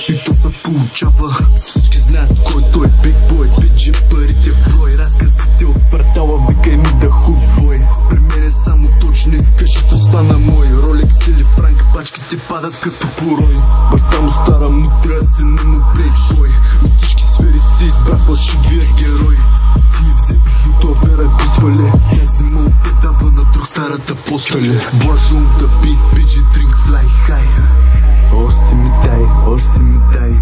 И то се получава. Всички знаят кой той е биг бой. Пичи парите в брой. Разказите от квартала, викай ми да худ бой. При мен е само точни, кажи то стана мой. Ролекс или франк, пачките падат като порой. Баща му стара му трябва да се нему плейбой. От всички сфери си избра фалшивия герой. Ти взе бижуто, вера би свале. Я взема от те дава на друг старата постеле. Блажун да бит, биджи, дринк, флай, хай. Още ми дай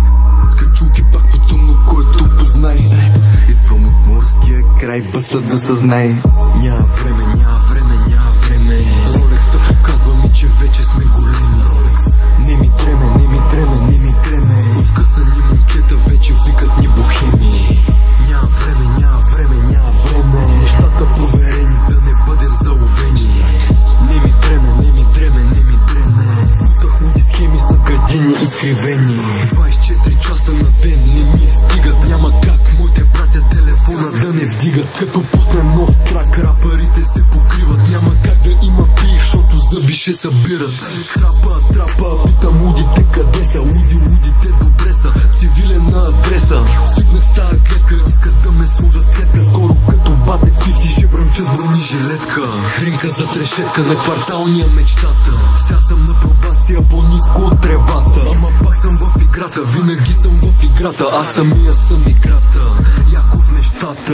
скачулки пак по тъмно, който познай. Идвам от морския край, бъса да съзнай. Няма време. Ролекса показва ми, че вече сме големи. Не ми дреме. Откъсани момчета вече викат ни бухеми. Няма време. Нещата проверени, да не бъдем заловени. Не ми дреме. Бутах луди схеми са гадини изкривени. 24 часа на ден не ми стигат. Няма как моите братя телефона да не вдигат. Като пусне нов трак, рапърите се покриват. Няма как да има пих, защото зъби ще събират. Трапа, питам лудите къде са. Лудите добре са, цивилен на адреса. Свикнах с тая клетка, искат да ме сложат клетка. Скоро като бате 50 ще бръмча с бронежилетка. Дринка за трешетка на кварталния мечтата. Сега съм на пробация, по-ниско от тревата. Ама пак съм в играта, винаги съм в играта. Аз самия съм играта, яко в нещата.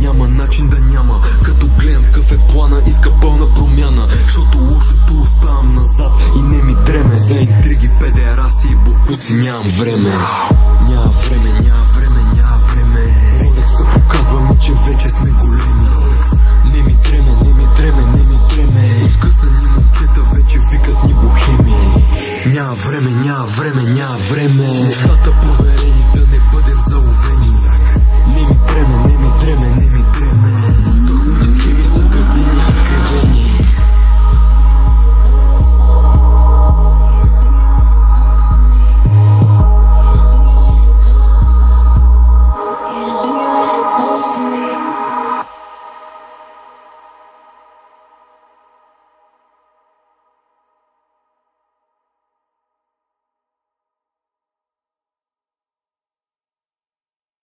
Няма начин да няма. Като гледам какъв е плана, иска пълна промяна. Защото лошото оставам назад и не ми дреме. За интриги, педераси и букуци нямам време. Няма време. Ролекса показва ми, че вече сме големи. Не ми дреме. Откъсани момчета вече викат ни бухеми. Няма време. Нещата проверени.